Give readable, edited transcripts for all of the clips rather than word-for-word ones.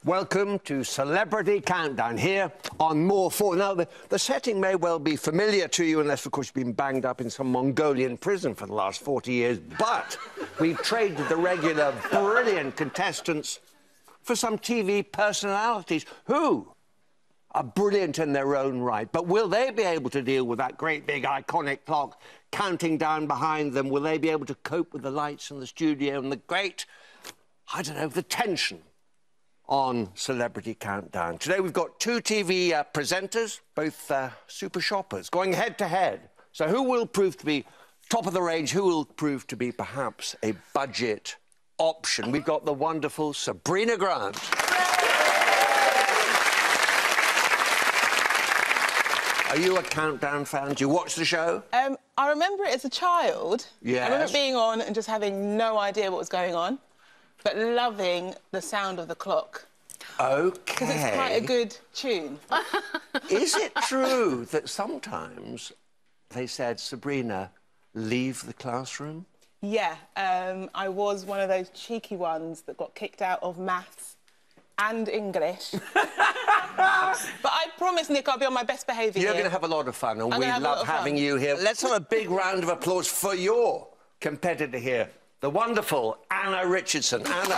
Welcome to Celebrity Countdown here on More 4. Now, the setting may well be familiar to you unless, of course, you've been banged up in some Mongolian prison for the last 40 years, but we've traded the regular brilliant contestants for some TV personalities who are brilliant in their own right. But will they be able to deal with that great big iconic clock counting down behind them? Will they be able to cope with the lights in the studio and the great, I don't know, the tension on Celebrity Countdown? Today we've got two TV presenters, both super shoppers, going head-to-head. So who will prove to be top of the range? Who will prove to be perhaps a budget option? We've got the wonderful Sabrina Grant. Are you a Countdown fan? Do you watch the show? I remember it as a child. Yes. I remember being on and just having no idea what was going on, but loving the sound of the clock. OK. Because it's quite a good tune. Is it true that sometimes they said, Sabrina, leave the classroom? Yeah, I was one of those cheeky ones that got kicked out of maths and English. But I promise, Nick, I'll be on my best behaviour You're here. going to have a lot of fun, and I'm we gonna have a lot love of fun. having you here. Let's have a big round of applause for your competitor here, the wonderful Anna Richardson. Anna.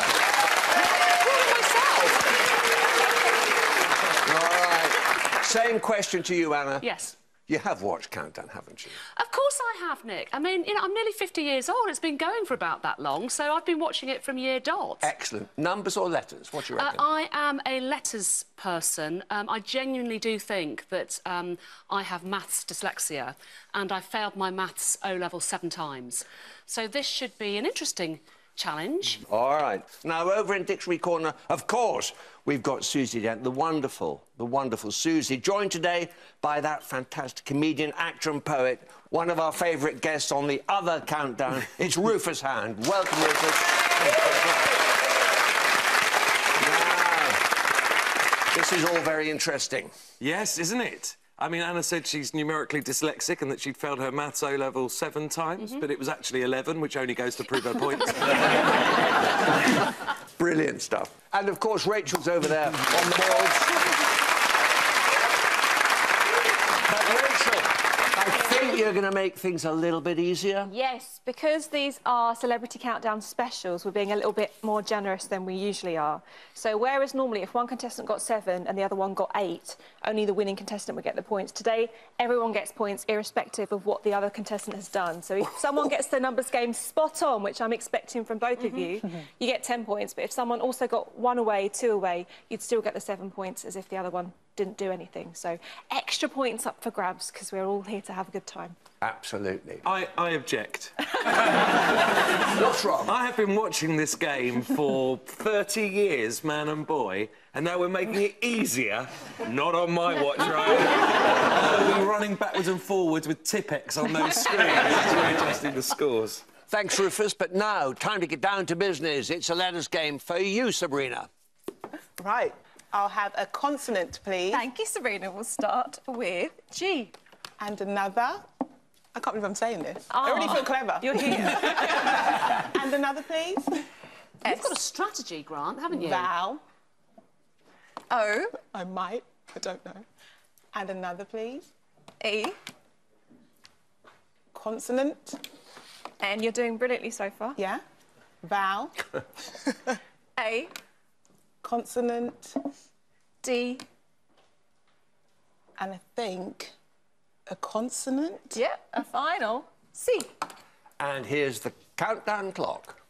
All right. Same question to you, Anna. Yes. You have watched Countdown, haven't you? Of course I have, Nick. I mean, you know, I'm nearly 50 years old. It's been going for about that long, so I've been watching it from year dot. Excellent. Numbers or letters? What do you reckon? I am a letters person. I genuinely do think that I have maths dyslexia, and I failed my maths O-level 7 times. So this should be an interesting challenge. All right. Now, over in Dictionary Corner, of course, we've got Susie Dent, the wonderful Susie, joined today by that fantastic comedian, actor and poet, one of our favourite guests on the other Countdown. It's Rufus Hound. Welcome, Rufus. Now, this is all very interesting. Yes, isn't it? I mean, Anna said she's numerically dyslexic and that she'd failed her maths O-level 7 times, but it was actually 11, which only goes to prove her point. Brilliant stuff. And, of course, Rachel's over there on the boards. But, Rachel, I think you're going to make things a little bit easier. Yes, because these are Celebrity Countdown specials, we're being a little bit more generous than we usually are. So whereas normally if one contestant got 7 and the other one got 8, only the winning contestant would get the points. Today, everyone gets points irrespective of what the other contestant has done. So if someone gets the numbers game spot on, which I'm expecting from both of you, you get 10 points. But if someone also got 1 away, 2 away, you'd still get the 7 points as if the other one didn't do anything. So extra points up for grabs because we're all here to have a good time. Absolutely. I object. What's wrong? I have been watching this game for 30 years, man and boy, and now we're making it easier. Not on my watch, right? We'll be running backwards and forwards with Tipp-Ex on those screens to adjusting the scores. Thanks, Rufus. But now, time to get down to business. It's a letters game for you, Sabrina. Right. I'll have a consonant, please. Thank you, Sabrina. We'll start with G. And another. I can't believe I'm saying this. I already feel clever. You're here. And another, please. You've got a strategy, Grant, haven't you? Vowel. O. I might. I don't know. And another, please. E. Consonant. And you're doing brilliantly so far. Yeah. Vowel. A. Consonant. D. And I think a consonant. Yep, a final C. And here's the countdown clock.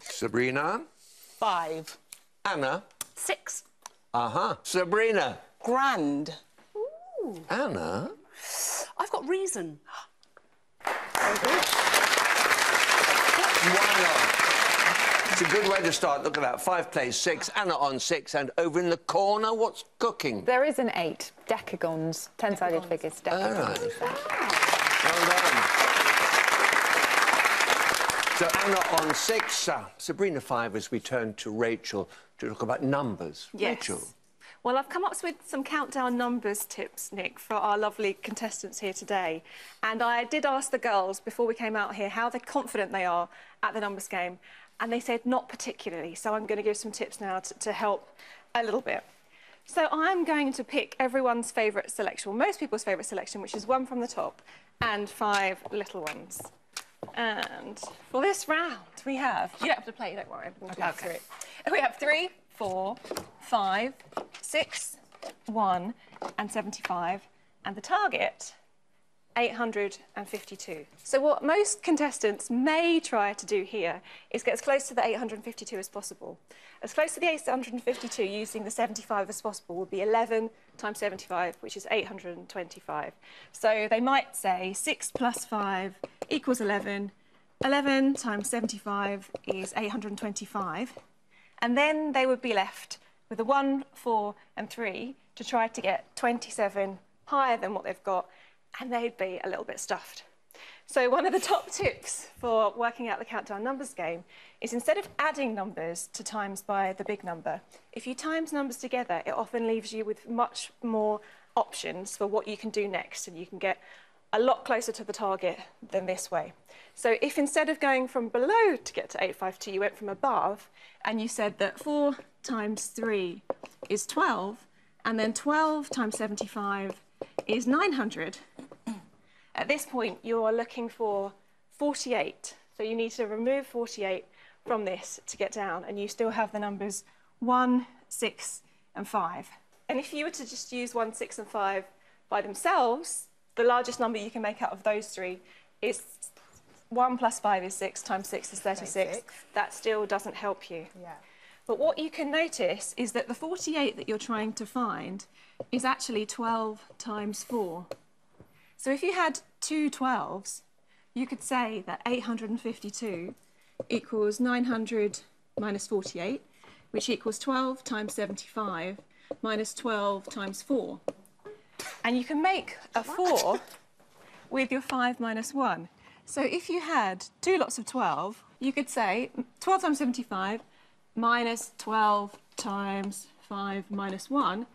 Sabrina. 5. Anna. 6. Sabrina. Grand. Ooh. Anna. I've got reason. Why not? It's a good way to start. Look at that. 5 plays 6, Anna on 6, and over in the corner, what's cooking? There is an 8. Decagons. 10-sided figures. Decagons. All right. Well done. So Anna on 6, Sabrina 5, as we turn to Rachel to talk about numbers. Yes. Rachel. Well, I've come up with some countdown numbers tips, Nick, for our lovely contestants here today. And I did ask the girls before we came out here how confident they are at the numbers game. And they said not particularly. So I'm going to give some tips now to help a little bit. So I'm going to pick everyone's favourite selection, or most people's favourite selection, which is 1 from the top and 5 little ones. And for this round, we have... You don't have to play, don't worry. Okay. We have 3, 4, 5, 6, 1, and 75. And the target, 852. So what most contestants may try to do here is get as close to the 852 as possible. As close to the 852 using the 75 as possible would be 11 times 75, which is 825. So they might say 6 plus 5 equals 11. 11 times 75 is 825. And then they would be left with a 1, 4 and 3 to try to get 27 higher than what they've got, and they'd be a little bit stuffed. So one of the top tips for working out the countdown numbers game is instead of adding numbers to times by the big number, if you times numbers together, it often leaves you with much more options for what you can do next, and you can get a lot closer to the target than this way. So if instead of going from below to get to 852, you went from above, and you said that 4 times 3 is 12, and then 12 times 75 is 900. At this point, you are looking for 48. So you need to remove 48 from this to get down, and you still have the numbers 1, 6, and 5. And if you were to just use 1, 6, and 5 by themselves, the largest number you can make out of those three is 1 plus 5 is 6 times 6 is 36. That still doesn't help you. Yeah. But what you can notice is that the 48 that you're trying to find is actually 12 times 4. So if you had 2 12s, you could say that 852 equals 900 minus 48, which equals 12 times 75 minus 12 times 4. And you can make a 4 with your 5 minus 1. So if you had 2 lots of 12, you could say 12 times 75 minus 12 times 5 minus 1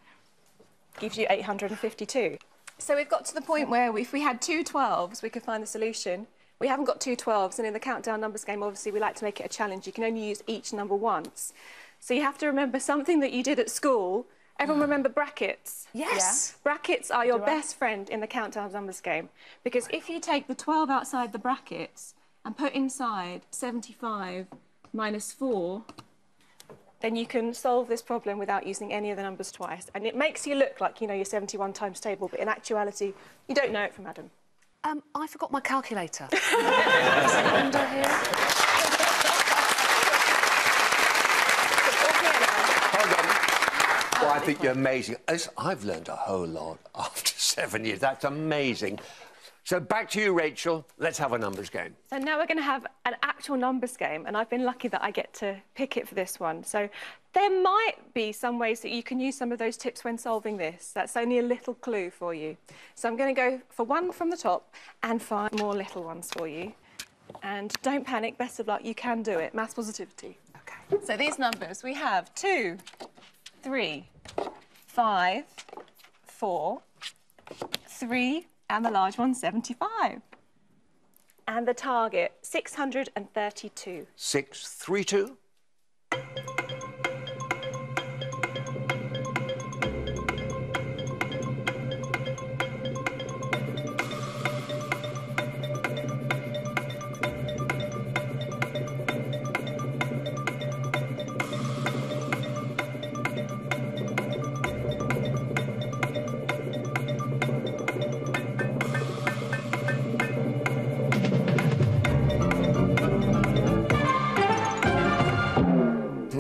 gives you 852. So we've got to the point where if we had 2 12s, we could find the solution. We haven't got 2 12s, and in the countdown numbers game, obviously, we like to make it a challenge. You can only use each number once. So you have to remember something that you did at school. Everyone remember brackets? Yes. Yeah. Brackets are your best friend in the countdown numbers game, because if you take the 12 outside the brackets and put inside 75 minus 4, then you can solve this problem without using any of the numbers twice. And it makes you look like you know your 71 times table, but in actuality, you don't know it from Adam. I forgot my calculator. Is it under here? Hold on. Well, I think you're amazing. I've learned a whole lot after 7 years. That's amazing. So back to you, Rachel. Let's have a numbers game. So now we're going to have an actual numbers game, and I've been lucky that I get to pick it for this one. So there might be some ways that you can use some of those tips when solving this. That's only a little clue for you. So I'm going to go for 1 from the top and 5 more little ones for you. And don't panic, best of luck, you can do it. Maths positivity. Okay. So these numbers, we have 2, 3, 5, 4, 3, and the large one, 75. And the target, 632. 632.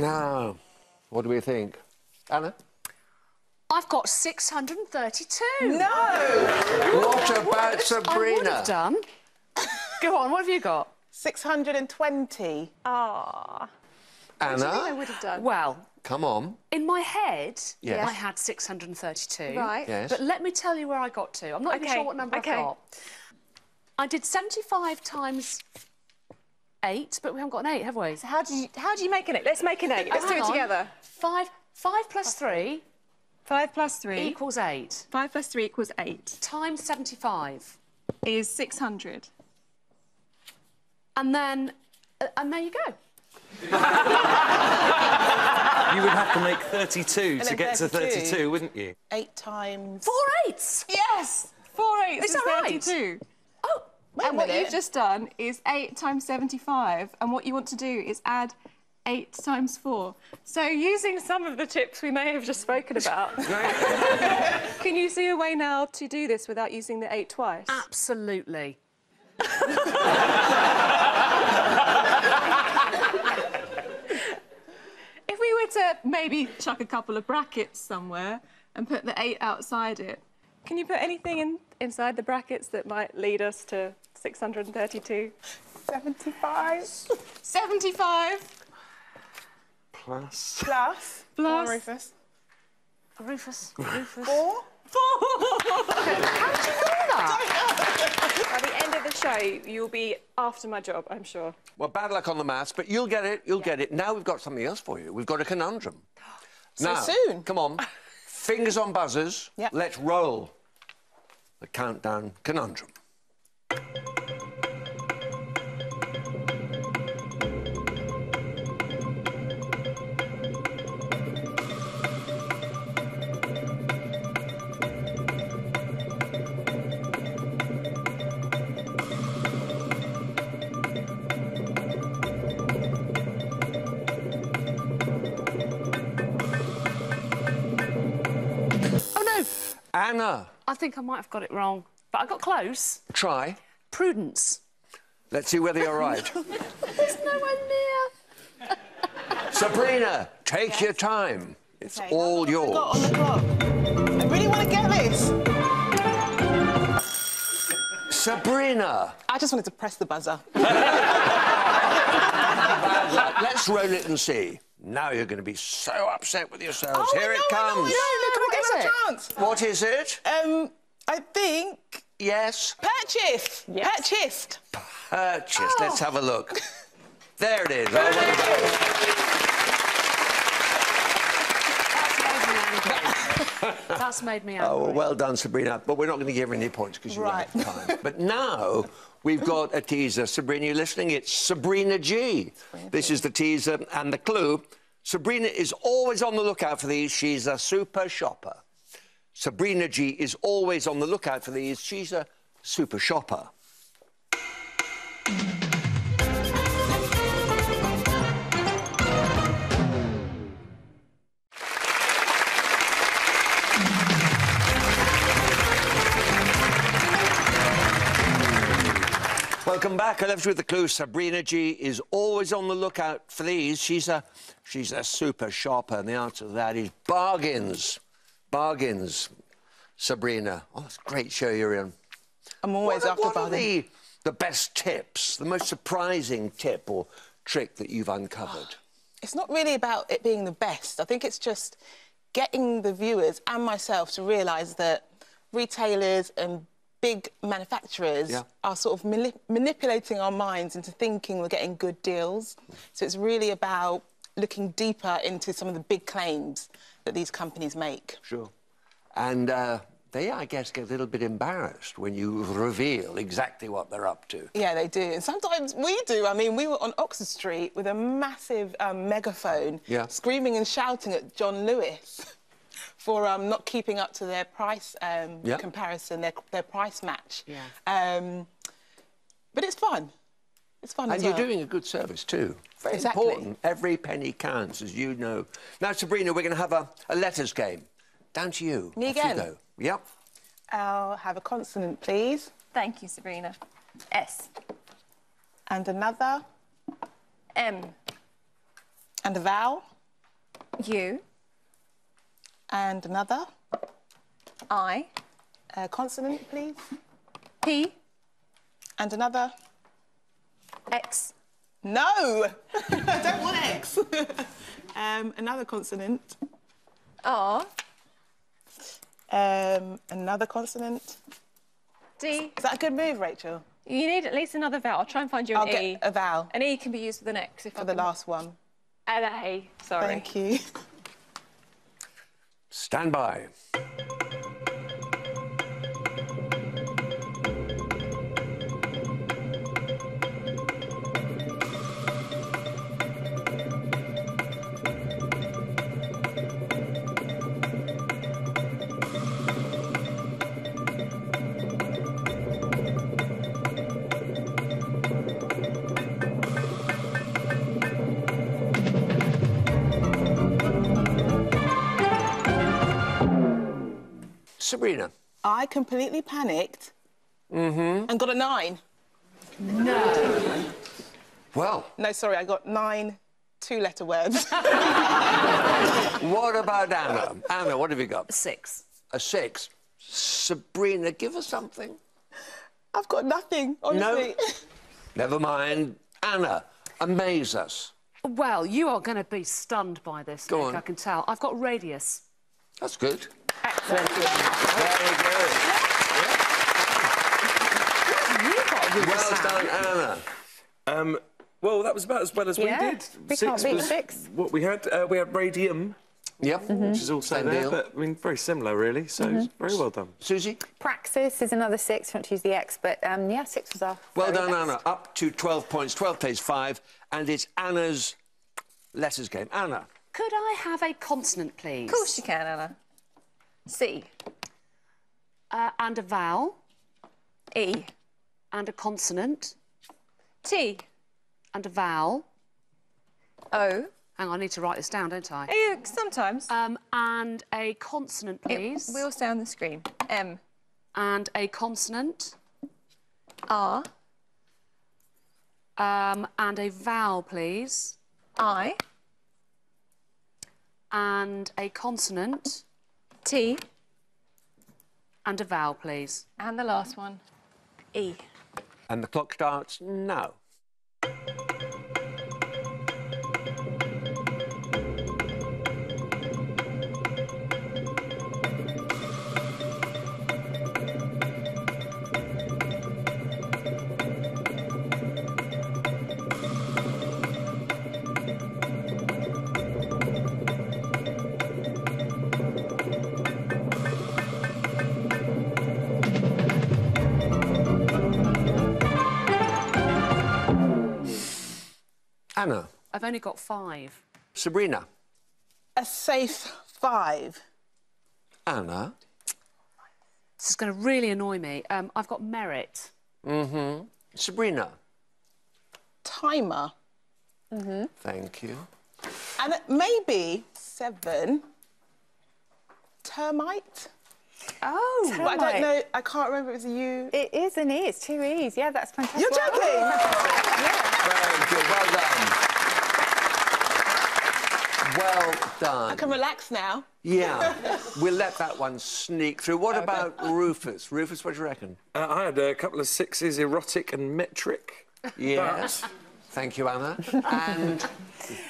Now, what do we think? Anna? I've got 632. No! What about I would Sabrina? have done. Go on, what have you got? 620. Ah. I Anna, would have done. Well, come on. in my head, Yes. I had 632. Right. Yes. But let me tell you where I got to. I'm not even Okay, sure what number okay. I got. I did 75 times 8, but we haven't got an 8, have we? So how do you make an 8? Let's make an 8. Let's do Hang it on. together. 5 plus 3 5 plus 3 equals 8. 5 plus 3 equals 8. Times 75. Is 600. And then... and there you go. You would have to make 32 to then get to 32. 32, wouldn't you? 8 times... 4 8s! Yes! 4 8s Is that right? 32. Oh, Wait a And what minute. you've just done is 8 times 75. And what you want to do is add 8 times 4. So using some of the tips we may have just spoken about, can you see a way now to do this without using the 8 twice? absolutely. If we were to maybe chuck a couple of brackets somewhere and put the 8 outside it, can you put anything inside the brackets that might lead us to 632? 75 75 Plus... plus... Plus- Come on, Rufus. Rufus. 4? 4. that? By the end of the show, you'll be after my job, I'm sure. Well, bad luck on the maths, but you'll get it. You'll get it. Now we've got something else for you. We've got a conundrum. So now, soon? Come on. Fingers on buzzers. Yep. Let's roll the countdown conundrum. Oh, no. Anna, I think I might have got it wrong. But I got close. try. Prudence. Let's see whether you're right. It's nowhere near. Sabrina, take your time. It's Okay, all how long yours. have I got on the clock? I really want to get this. Sabrina, I just wanted to press the buzzer. bad luck. Let's roll it and see. Now you're going to be so upset with yourselves. Here it comes. No, come on, give is it a it? chance. What is it? I think... Yes, Purchased. Yes. Purchased. purchase. Let's have a look. There it is. Oh, well done. That's made me angry. Oh, well done, Sabrina. But we're not going to give her any points because you Right. don't have time. But now we've got a teaser. Sabrina, you listening? It's Sabrina G. This is the teaser and the clue. Sabrina is always on the lookout for these. She's a super shopper. Sabrina G is always on the lookout for these. She's a super shopper. Welcome back. I left you with the clue. Sabrina G is always on the lookout for these. She's a super shopper, and the answer to that is bargains. Bargains, Sabrina. Oh, it's a great show you're in. I'm always after What are bargain. the best tips, the most surprising tip or trick that you've uncovered? It's not really about it being the best. I think it's just getting the viewers and myself to realise that retailers and big manufacturers Yeah. are sort of manipulating our minds into thinking we're getting good deals. So it's really about looking deeper into some of the big claims that these companies make. Sure. And they, I guess, get a little bit embarrassed when you reveal exactly what they're up to. Yeah, they do. And sometimes we do. I mean, we were on Oxford Street with a massive megaphone Yeah. screaming and shouting at John Lewis for not keeping up to their price comparison, their price match. Yeah. But it's fun. It's fun And as you're well. doing a good service, too. Very Exactly. important. Every penny counts, as you know. Now, Sabrina, we're going to have a letters game. Down to you. Me Off you again? go. Yep. I'll have a consonant, please. Thank you, Sabrina. S. And another. M. And a vowel. U. And another. I. A consonant, please. P. And another. X. No! I don't want X. Another consonant. R. Another consonant. D. Is that a good move, Rachel? You need at least another vowel. I'll try and find you an I'll E. get a vowel An E can be used with an X if for the last one. An A, sorry. Thank you. Stand by. Sabrina. I completely panicked and got a 9. Well, No, sorry, I got 9 two-letter words. what about Anna? Anna, what have you got? 6. A 6. Sabrina, give us something. I've got nothing, honestly. No. Never mind. Anna, amaze us. Well, you are going to be stunned by this, Go Nick, on. I can tell. I've got radius. That's good. Excellent. Very good. You got really Well sad. done, Anna. Well, that was about as well as Yeah, we did. we can't beat was 6. what we had. We had radium, Yep. which is also Same there, deal. but I mean, very similar, really. So very well done. Susie? Praxis is another 6. If you want to use the X, but yeah, 6 was our. Well very done, best. Anna. Up to 12 points. 12 plays 5, and it's Anna's letters game. Anna. Could I have a consonant, please? Of course you can, Anna. C. And a vowel. E. And a consonant. T. And a vowel. O. Hang on, I need to write this down, don't I? Sometimes. And a consonant, please. We'll stay on the screen. M. And a consonant. R. And a vowel, please. I. And a consonant. T. And a vowel, please. And the last one. E. And the clock starts now. Anna. I've only got 5. Sabrina. A safe 5. Anna. This is going to really annoy me. I've got merit. Sabrina. Timer. Thank you. And maybe 7. Termite. Oh, But I don't know, I can't remember if it was a U. It is an E. It's 2 E's. Yeah, that's fantastic. You're joking! Very good. Well done. Well done. I can relax now. Yeah. We'll let that one sneak through. What about Rufus? Rufus, what do you reckon? I had a couple of 6s, erotic and metric. Yes. Thank you, Anna. And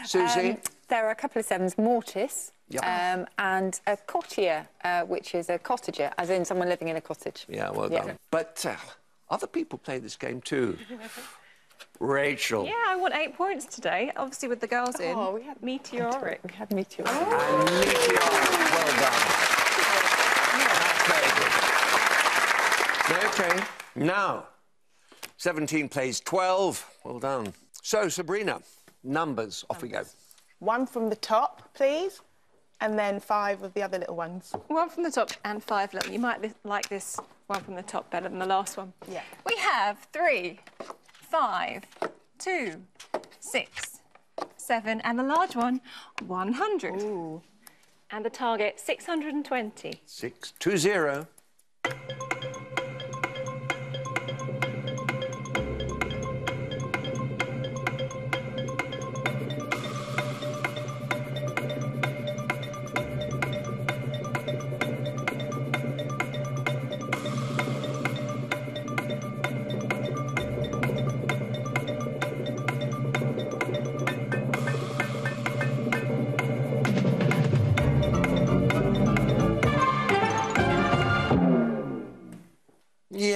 Susie? There are a couple of 7s. Mortis. Yep. And a courtier, which is a cottager, as in someone living in a cottage. Yeah, well done. But other people play this game too. Rachel. Yeah, I want 8 points today. Obviously, with the girls in. Oh, we had Meteoric. We had meteoric. And Meteoric. Well done. That's very good. OK. Now, 17 plays 12. Well done. So, Sabrina, numbers. Off we go. 1 from the top, please. And then 5 of the other little ones. 1 from the top and 5 little. You might like this 1 from the top better than the last one. Yeah. We have 3, 5, 2, 6, 7, and the large one, 100. Ooh. And the target, 620. 620.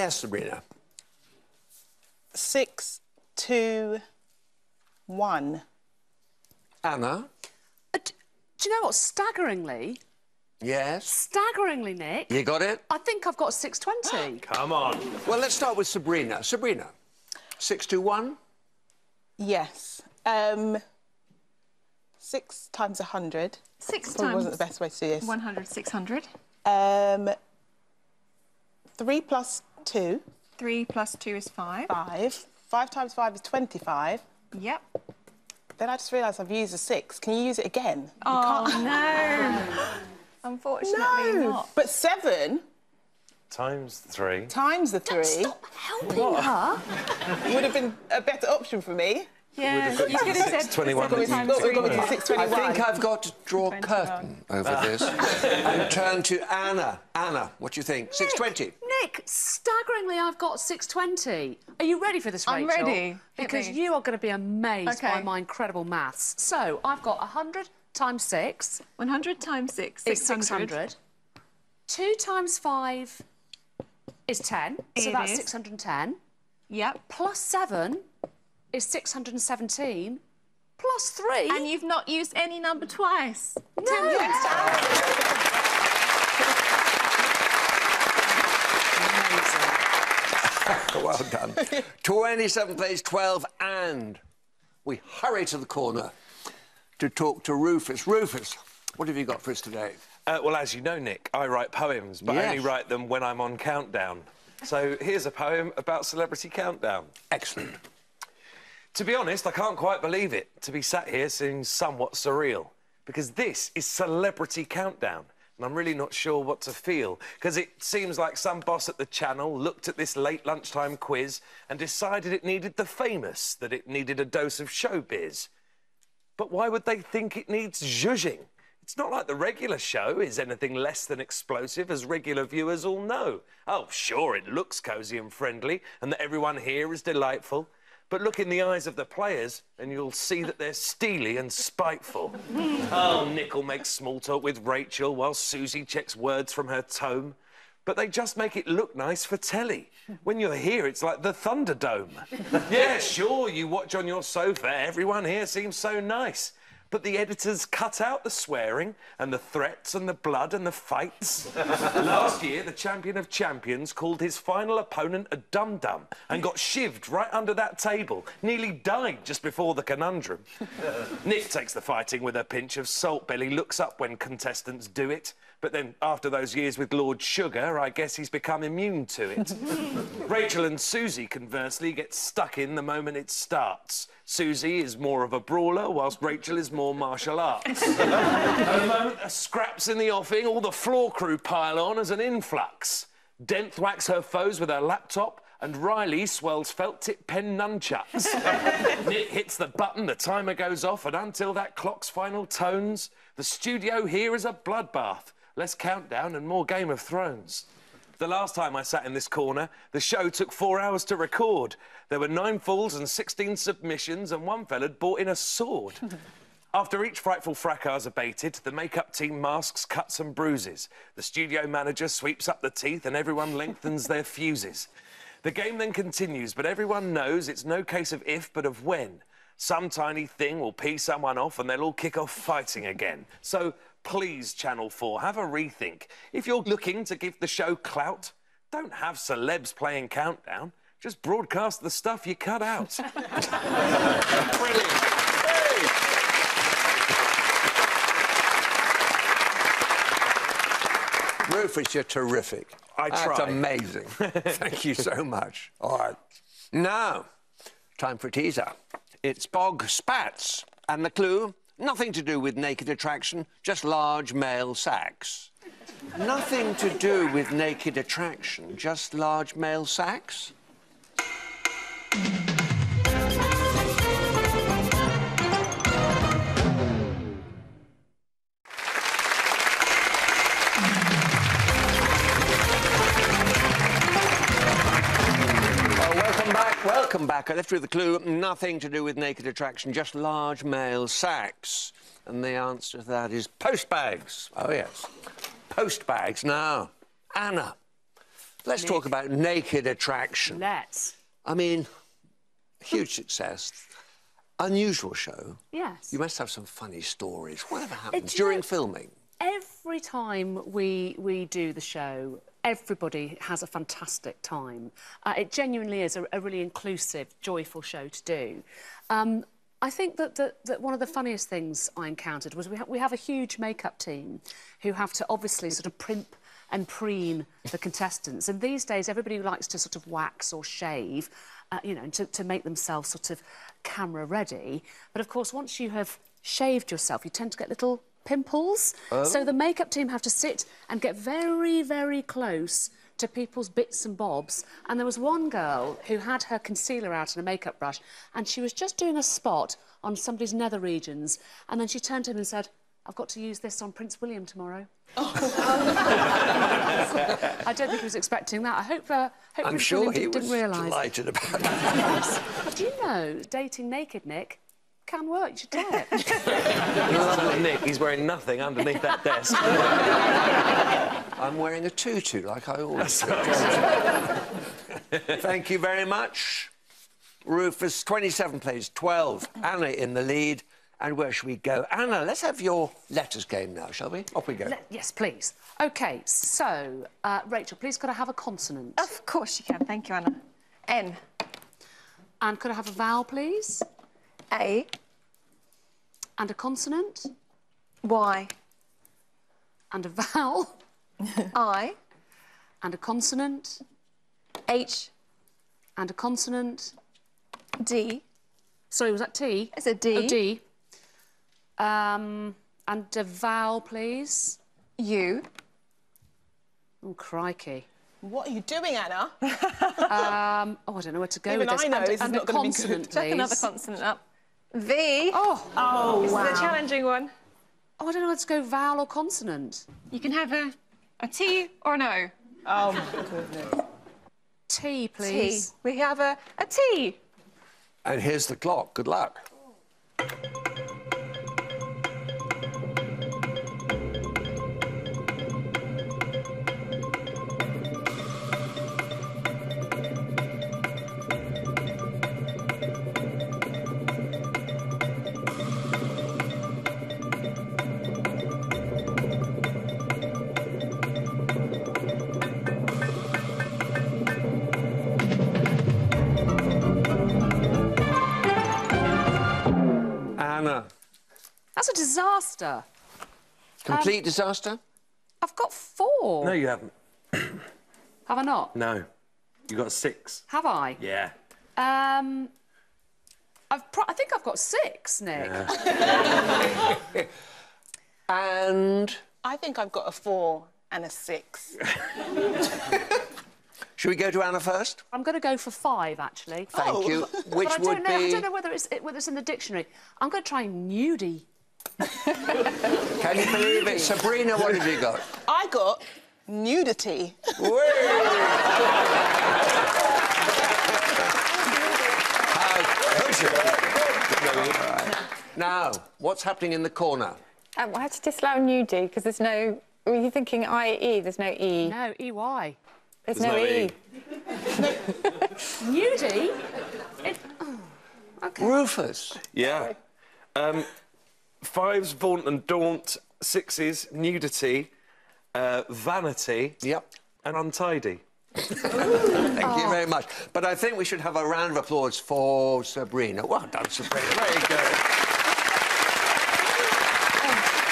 Yes, Sabrina. 6, 2, 1. Anna? Do you know what? Staggeringly, Yes. Nick. You got it? I think I've got a 620. Come on. Well, let's start with Sabrina. Sabrina, 621? Yes. 6 times 100. 6 Probably times wasn't the best way to do this. 100, 600. 3 plus 2, 3 plus 2 is 5. 5. 5 times 5 is 25. Yep. Then I just realised I've used a 6. Can you use it again? Oh, no. Unfortunately not. But 7 Times 3. times the 3 Stop helping her. would have been a better option for me. Yeah, you could have said 21 7 that you times We've 3. got to I 621. think I've got to draw a 21. curtain over this and turn to Anna. Anna, what do you think? 620? Nick, staggeringly, I've got 620. Are you ready for this, Rachel? I'm ready. Hit Because me. you are going to be amazed by Okay. my incredible maths. So, I've got 100 times 6 100 times 6, is 600. 600. 2 times 5 is 10, so It that's is. 610. Yep. Plus 7 is 617. Plus 3... And you've not used any number twice. No. 10 points to Anna. Well done. 27 plays 12, and we hurry to the corner to talk to Rufus. Rufus, what have you got for us today? Well, as you know, Nick, I write poems, but I Yes. only write them when I'm on Countdown. So here's a poem about Celebrity Countdown. Excellent. To be honest, I can't quite believe it. To be sat here seems somewhat surreal, because this is Celebrity Countdown, and I'm really not sure what to feel, because it seems like some boss at the channel looked at this late lunchtime quiz and decided it needed the famous, that it needed a dose of showbiz. But why would they think it needs zhuzhing? It's not like the regular show is anything less than explosive, as regular viewers all know. Oh, sure, it looks cosy and friendly, and that everyone here is delightful. But look in the eyes of the players, and you'll see that they're steely and spiteful. Oh, Nickel makes small talk with Rachel while Susie checks words from her tome. But they just make it look nice for telly. When you're here, it's like the Thunderdome. Yeah, sure, you watch on your sofa. Everyone here seems so nice. But the editors cut out the swearing and the threats and the blood and the fights. Last year, the champion of champions called his final opponent a dum-dum and got shivved right under that table, nearly died just before the conundrum. Nick takes the fighting with a pinch of salt, Billy looks up when contestants do it. But then, after those years with Lord Sugar, I guess he's become immune to it. Rachel and Susie, conversely, get stuck in the moment it starts. Susie is more of a brawler, whilst Rachel is more martial arts. At the moment, a scrap's in the offing, all the floor crew pile on as an influx. Dent whacks her foes with her laptop, and Riley swells felt-tip pen nunchucks. Nick hits the button, the timer goes off, and until that clock's final tones, the studio here is a bloodbath. Less Countdown and more Game of Thrones. The last time I sat in this corner, the show took 4 hours to record. There were 9 falls and 16 submissions, and one fella'd brought in a sword. After each frightful fracas abated, the makeup team masks cuts and bruises. The studio manager sweeps up the teeth and everyone lengthens their fuses. The game then continues, but everyone knows it's no case of if, but of when. Some tiny thing will pee someone off and they'll all kick off fighting again. So please, Channel 4, have a rethink. If you're looking to give the show clout, don't have celebs playing Countdown. Just broadcast the stuff you cut out. Brilliant. Hey. Rufus, you're terrific. I try. That's amazing. Thank you so much. All right. Now, time for a teaser. It's Bog Spats. And the clue, nothing to do with naked attraction, just large male sacks. Nothing to do with naked attraction, just large male sacks? Welcome back. I left you with the clue, nothing to do with naked attraction, just large male sacks. And the answer to that is post bags. Oh, yes. Post bags. Now, Anna, Let's talk about Naked Attraction. Let's. I mean, huge success. Unusual show. Yes. You must have some funny stories. Whatever happened It's, during filming? Every time we do the show, everybody has a fantastic time. It genuinely is a really inclusive, joyful show to do. I think that one of the funniest things I encountered was we have a huge makeup team who have to obviously sort of primp and preen the contestants. And these days, everybody likes to sort of wax or shave, you know, to make themselves sort of camera ready. But of course, once you have shaved yourself, you tend to get little pimples. Oh. So the makeup team have to sit and get very, very close to people's bits and bobs. And there was one girl who had her concealer out and a makeup brush, and she was just doing a spot on somebody's nether regions, and then she turned to him and said, "I've got to use this on Prince William tomorrow." Oh. I don't think he was expecting that. I hope I'm Prince sure William he didn't was realise. delighted about it. Yes. Do you know, dating naked Nick can work? You should try it. You look at Nick, he's wearing nothing underneath that desk. I'm wearing a tutu, like I always do. Thank you very much. Rufus, 27 plays 12. Anna in the lead. And where should we go? Anna, let's have your letters game now, shall we? Off we go. Yes, please. OK, so, Rachel, please could I have a consonant? Of course you can. Thank you, Anna. N. And could I have a vowel, please? A. And a consonant? Y. And a vowel? I. And a consonant? H. And a consonant? D. Sorry, was that T? It's a D. Oh, D. And a vowel, please? U. Oh, crikey. What are you doing, Anna? I don't know where to go Even with this. I know this is and not a gonna be consonant, good. please. Chuck another consonant up. V. Oh, Oh, wow. This is a challenging one. I don't know where to go, vowel or consonant. You can have a T or an O. Oh, my goodness. T, T. please. We have a T. And here's the clock. Good luck. Anna. That's a disaster. Complete disaster? I've got 4. No, you haven't. Have I not? No. You got 6. Have I? Yeah. I think I've got 6, Nick. Yeah. And... I think I've got a 4 and a 6. Should we go to Anna first? I'm going to go for 5, actually. Thank you. Which But would be... I don't know whether it's in the dictionary. I'm going to try nudie. Can you believe it? Sabrina, what have you got? I got nudity. How could you? Now, what's happening in the corner? I had to disallow nudie because there's no... Were you thinking IE? There's no E. No, EY. There's no E. Nudie? OK. Rufus. Yeah. 5's vaunt and daunt, 6's nudity, vanity... Yep. And untidy. Thank you very much. But I think we should have a round of applause for Sabrina. Well done, Sabrina. Very good.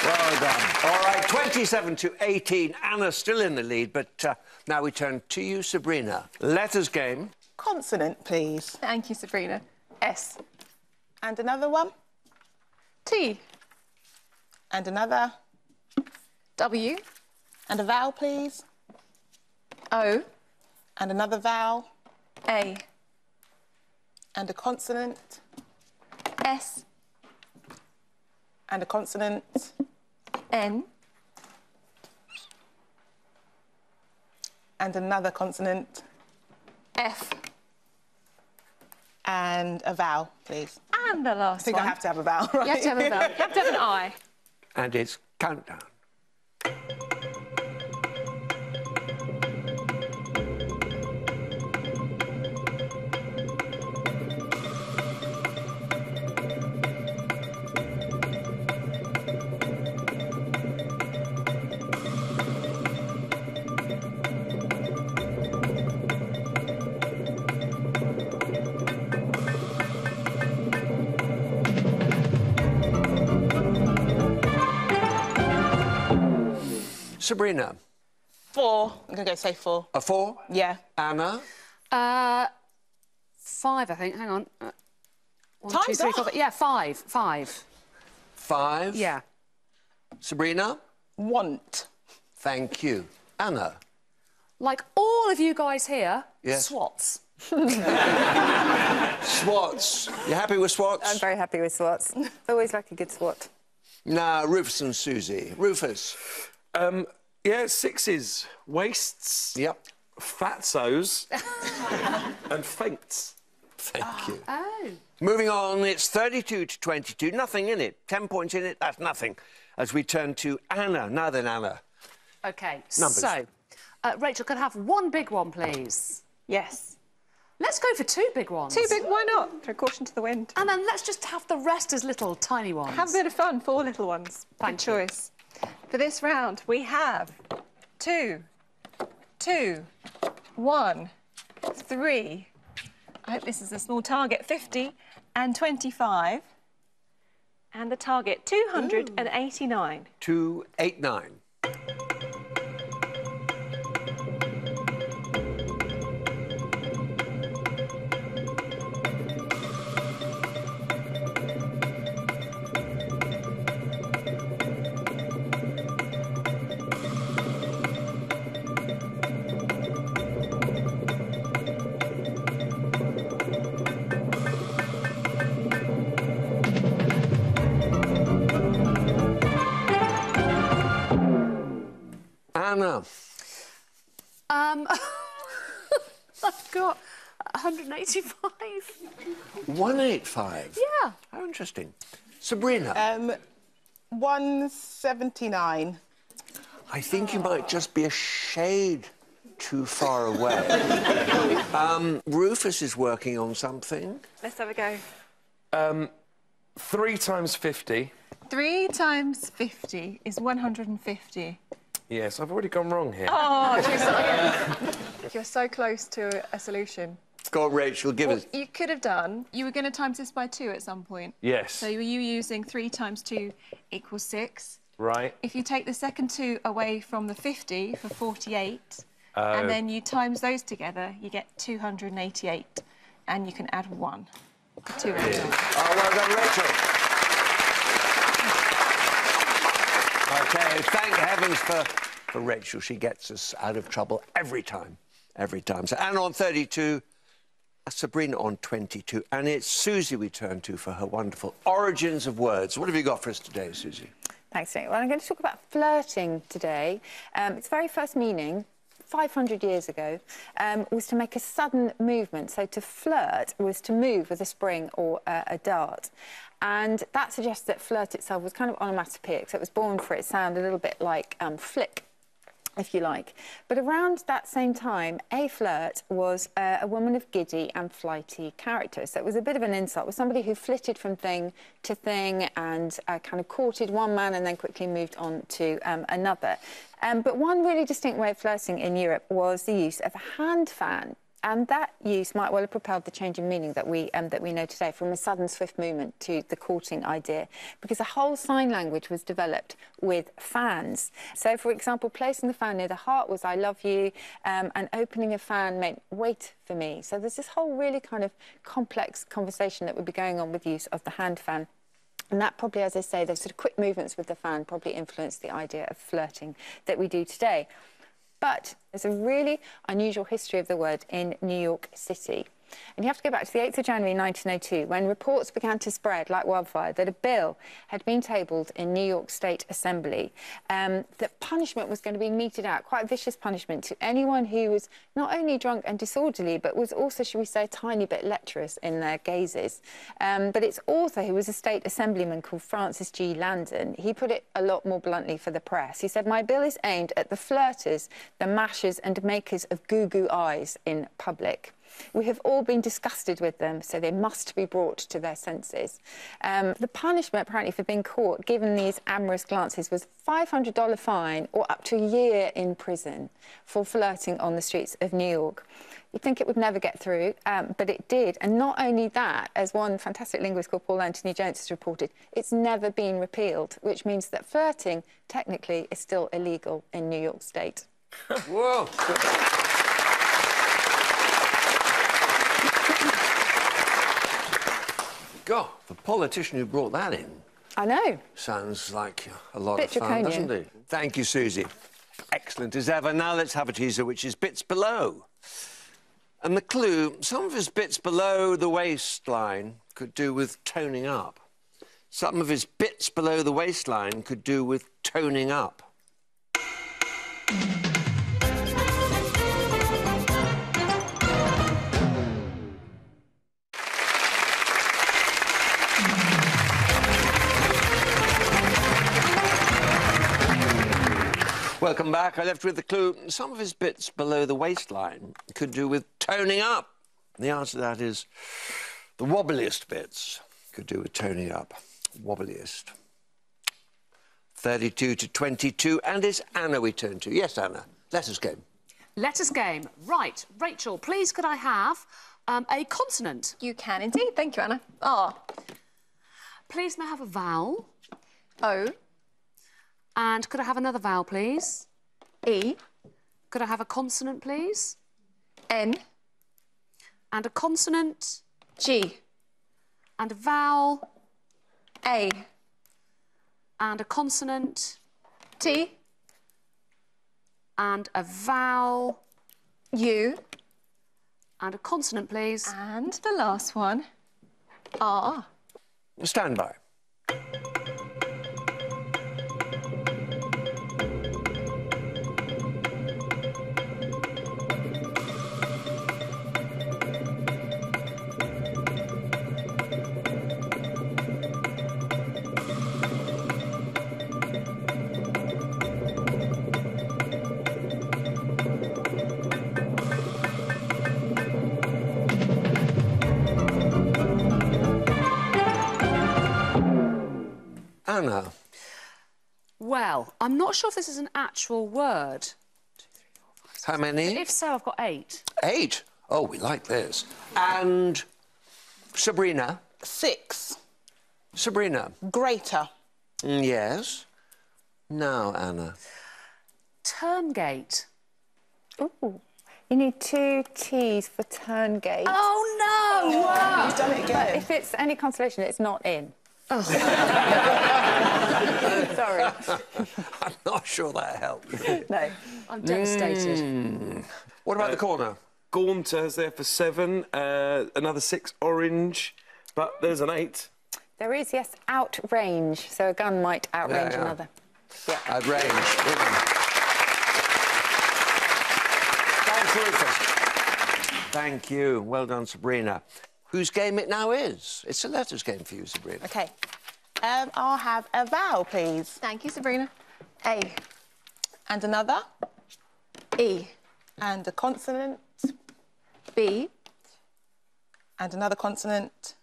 Well done. All right, 27 to 18. Anna's still in the lead, but now we turn to you, Sabrina. Letters game. Consonant, please. Thank you, Sabrina. S. And another one. T. And another. W. And a vowel, please. O. And another vowel. A. And a consonant. S. And a consonant. N. And another consonant. F. And a vowel, please. And the last I think one. I have to have a vowel, right? You have to have a vowel. You have to have an I. And it's countdown. Sabrina? 4. I'm going to go say 4. A 4? Yeah. Anna? 5, I think. Hang on. 1, 2, Time's 3, up. 4, 5. Yeah, 5. 5. 5? Yeah. Sabrina? Want. Thank you. Anna? Like all of you guys here, Yes. SWATs. SWATs. You happy with SWATs? I'm very happy with SWATs. Always like a good SWAT. Now, Rufus and Susie. Rufus? Yeah, 6s. Waists, Yep. fatsos, and feints. Thank you. Oh. Moving on, it's 32 to 22. Nothing in it. 10 points in it, that's nothing. As we turn to Anna. Now then, Anna. OK, Numbers. so, Rachel, can I have 1 big one, please? Yes. Let's go for 2 big ones. 2 big, why not? Throw caution to the wind. And then let's just have the rest as little tiny ones. Have a bit of fun, 4 little ones. Thank Good you. choice. For this round, we have 2, 2, 1, 3. I hope this is a small target. 50 and 25. And the target, 289. 289. Anna. I've got 185. 185. Yeah. How interesting. Sabrina. 179. I think you might just be a shade too far away. Rufus is working on something. Let's have a go. 3 times 50. 3 times 50 is 150. Yes, I've already gone wrong here. Oh, you're so close to a solution. Go on, Rachel, give us. You could have done, you were going to times this by 2 at some point. Yes. So were you using 3 times 2 equals 6? Right. If you take the second 2 away from the 50 for 48, and then you times those together, you get 288, and you can add 1 for 289. Oh, well done, Rachel. OK, thank heavens for Rachel. She gets us out of trouble every time. Every time. So Anna on 32, Sabrina on 22. And it's Susie we turn to for her wonderful Origins of Words. What have you got for us today, Susie? Thanks, Nick. Well, I'm going to talk about flirting today. Its very first meaning, 500 years ago, was to make a sudden movement. So to flirt was to move with a spring or a dart. And that suggests that flirt itself was kind of onomatopoeic. So it was born for its sound a little bit like flick, if you like. But around that same time, a flirt was a woman of giddy and flighty character. So it was a bit of an insult. It was somebody who flitted from thing to thing and kind of courted one man and then quickly moved on to another. But one really distinct way of flirting in Europe was the use of a hand fan. And that use might well have propelled the change in meaning that we know today, from a sudden, swift movement to the courting idea, because a whole sign language was developed with fans. So, for example, placing the fan near the heart was "I love you," and opening a fan meant "wait for me." So there's this whole really kind of complex conversation that would be going on with use of the hand fan. And that probably, as I say, those sort of quick movements with the fan probably influenced the idea of flirting that we do today. But there's a really unusual history of the word in New York City. And you have to go back to the 8th of January 1902, when reports began to spread like wildfire that a bill had been tabled in New York State Assembly that punishment was going to be meted out, quite vicious punishment, to anyone who was not only drunk and disorderly, but was also, shall we say, a tiny bit lecherous in their gazes. But its author, who was a state assemblyman called Francis G. Landon, he put it a lot more bluntly for the press. He said, "My bill is aimed at the flirters, the mashers and makers of goo-goo eyes in public. We have all been disgusted with them, so they must be brought to their senses." The punishment, apparently, for being caught, given these amorous glances, was $500 fine or up to a year in prison for flirting on the streets of New York. You'd think it would never get through, but it did. And not only that, as one fantastic linguist called Paul Anthony Jones has reported, it's never been repealed, which means that flirting, technically, is still illegal in New York State. Whoa. God, the politician who brought that in I know. sounds like a lot Bit of fun, draconian. doesn't it? Thank you, Susie. Excellent as ever. Now let's have a teaser, which is bits below. And the clue, some of his bits below the waistline could do with toning up. Some of his bits below the waistline could do with toning up. Welcome back. I left with the clue. Some of his bits below the waistline could do with toning up. The answer to that is the wobbliest bits could do with toning up. Wobbliest. 32 to 22. And it's Anna we turn to. Yes, Anna. Letters game. Letters game. Right. Rachel, please could I have a consonant? You can indeed. Thank you, Anna. R. Please may I have a vowel? O. And could I have another vowel, please? E. Could I have a consonant, please? N. And a consonant? G. And a vowel? A. And a consonant? T. And a vowel? U. And a consonant, please? And the last one, R. Stand by. Anna. Well, I'm not sure if this is an actual word. How many? If so, I've got 8. 8. Oh, we like this. And Sabrina. 6. Sabrina. Greater. Yes. Now, Anna. Termgate. Ooh. You need 2 T's for Turngate. Oh, no! Wow. You've done it again. If it's any consolation, it's not in. Oh. Sorry. I'm not sure that helped. No. I'm devastated. What about the corner? Gaunter's there for 7, another 6 orange, but there's an 8. There is, yes, outrange. So a gun might outrange Yeah. another. Yeah. At range. Thanks, Rufus. Thank you. Well done, Sabrina. Whose game it now is? It's a letters game for you, Sabrina. OK. I'll have a vowel, please. Thank you, Sabrina. A. And another. E. And a consonant. B. And another consonant.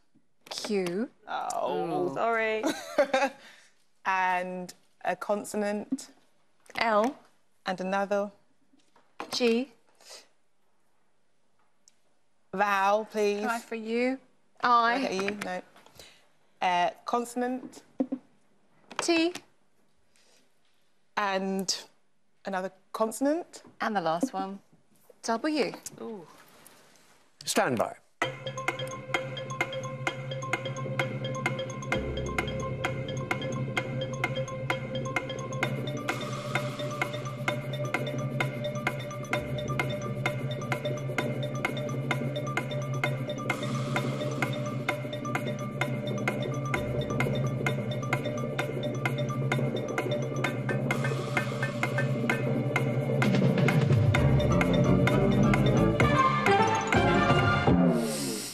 Q. Oh. Sorry. And a consonant. L. And another. G. Vowel, please. Try for you. Look I. at you. No. Consonant. T. And another consonant. And the last one, W. Stand by.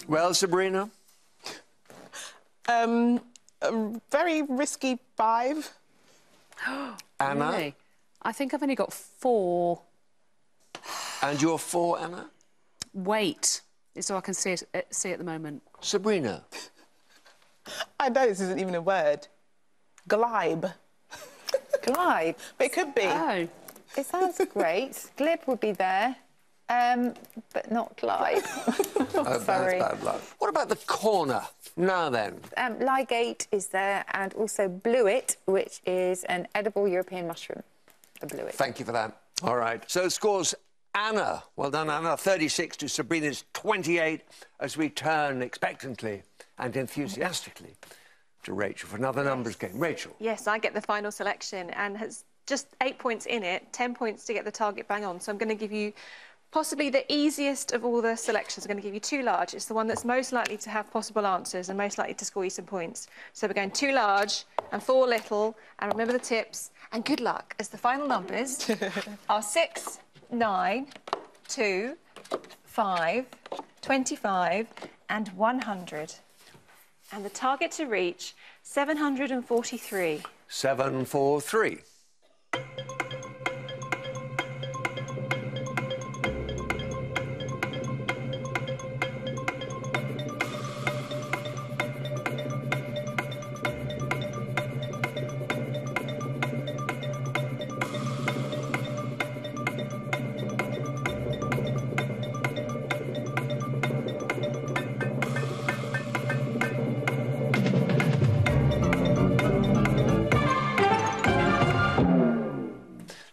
Well, Sabrina? A very risky 5. Anna? Really? I think I've only got 4. And you're 4, Anna? Weight is all I can see at the moment. Sabrina? I know this isn't even a word. Glide. Glide. But it could be. Oh. It sounds great. Glib would be there. But not Clyde. Oh, Sorry. bad luck. What about the corner? Now then. Ligate is there, and also Bluet, which is an edible European mushroom. The Bluet. Thank you for that. All right. So scores Anna. Well done, Anna. 36 to Sabrina's 28 as we turn expectantly and enthusiastically to Rachel for another numbers game. Rachel. Yes, I get the final selection and has just 8 points in it, 10 points to get the target bang on. So I'm going to give you possibly the easiest of all the selections. I'm going to give you 2 large. It's the one that's most likely to have possible answers and most likely to score you some points. So we're going 2 large and 4 little. And remember the tips. And good luck, as the final numbers are 6, 9, 2, 5, 25 and 100. And the target to reach, 743. 743.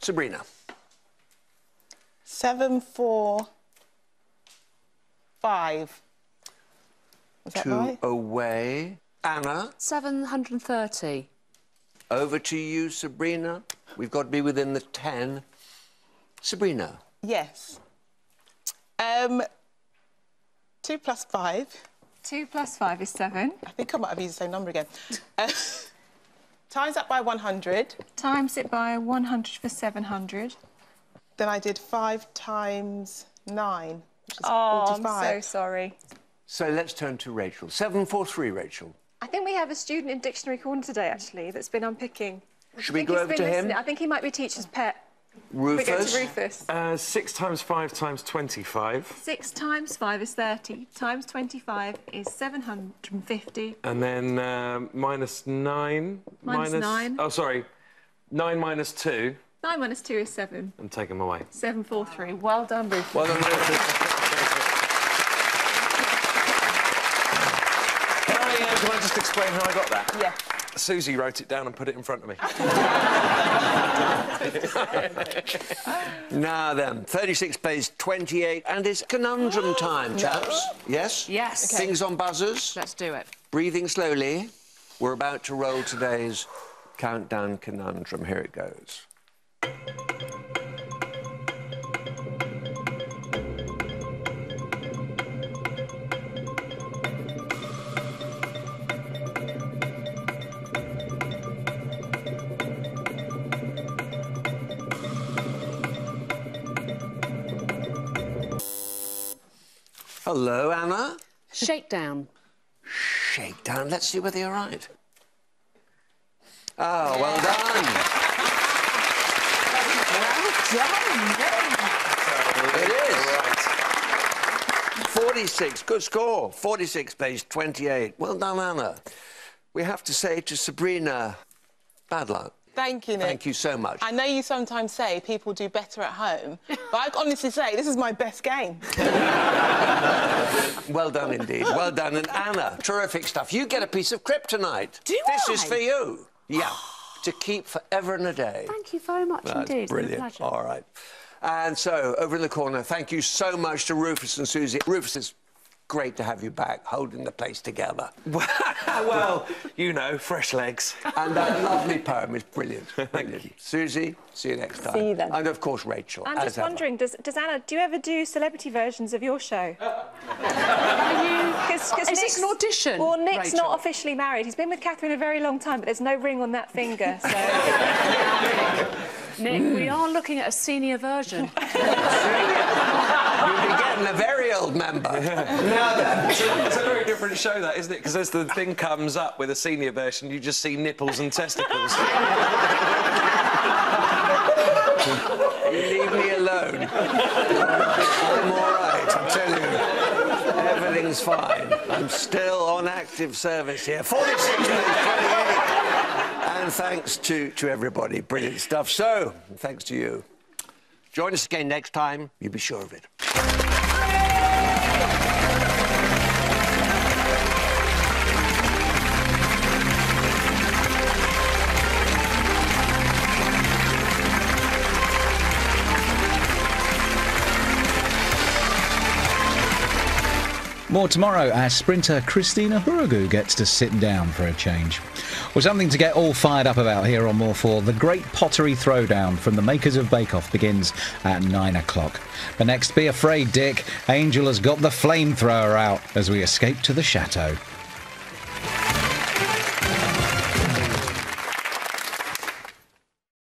Sabrina. 745. Was that 2 right? away. Anna. 730. Over to you, Sabrina. We've got to be within the 10. Sabrina. Yes. 2 plus 5. 2 plus 5 is 7. I think I might have used the same number again. Times that by 100. Times it by 100 for 700. Then I did 5 times 9, which is Oh, 45. I'm so sorry. So let's turn to Rachel. 743, Rachel. I think we have a student in Dictionary Corner today, actually, that's been unpicking. Should we go over to him? I think he might be teacher's pet. Rufus. We go to Rufus. 6 times 5 times 25. 6 times 5 is 30. Times 25 is 750. And then minus 9. Minus 9. Oh, sorry. 9 minus 2. 9 minus 2 is 7. And take them away. 743. Well done, Rufus. Well done, Rufus. Can I just explain how I got that? Yeah. Susie wrote it down and put it in front of me. Now then, 36 plays 28, and it's conundrum time, chaps. Yes? Yes. Okay. Things on buzzers. Let's do it. Breathing slowly. We're about to roll today's countdown conundrum. Here it goes. Hello, Anna. Shakedown. Shakedown. Let's see whether you're right. Oh, well done. It is. 46. Good score. 46 plays 28. Well done, Anna. We have to say to Sabrina, bad luck. Thank you, Nick. Thank you so much. I know you sometimes say people do better at home, but I honestly say this is my best game. Well done indeed. Well done. And Anna, terrific stuff. You get a piece of kryptonite. Do This I? is for you. Yeah. To keep forever and a day. Thank you very much That's indeed. Brilliant. It's been a pleasure. All right. And so, over in the corner, thank you so much to Rufus and Susie. Rufus, it's great to have you back, holding the place together. Well, you know, fresh legs. And that lovely poem is brilliant. Brilliant. Susie, see you next time. See you then. And, of course, Rachel, I'm as just ever. wondering, does Anna, do you ever do celebrity versions of your show? Is this an audition? Well, Nick's Rachel? not officially married. He's been with Catherine a very long time, but there's no ring on that finger, so... Nick, we are looking at a senior version. You'll be getting a very old member. Now then. It's a very different show, that, isn't it? Because as the thing comes up with a senior version, you just see nipples and testicles. You leave me alone. I'm all right, I tell you. Everything's fine. I'm still on active service here. 46 minutes, 28. And thanks to everybody. Brilliant stuff. So, thanks to you. Join us again next time. You be sure of it. More tomorrow as sprinter Christina Huragu gets to sit down for a change. Well, something to get all fired up about here on More 4. The Great Pottery Throwdown from the makers of Bake Off begins at 9 o'clock. But next, be afraid, Dick. Angel has got the flamethrower out as we escape to the chateau.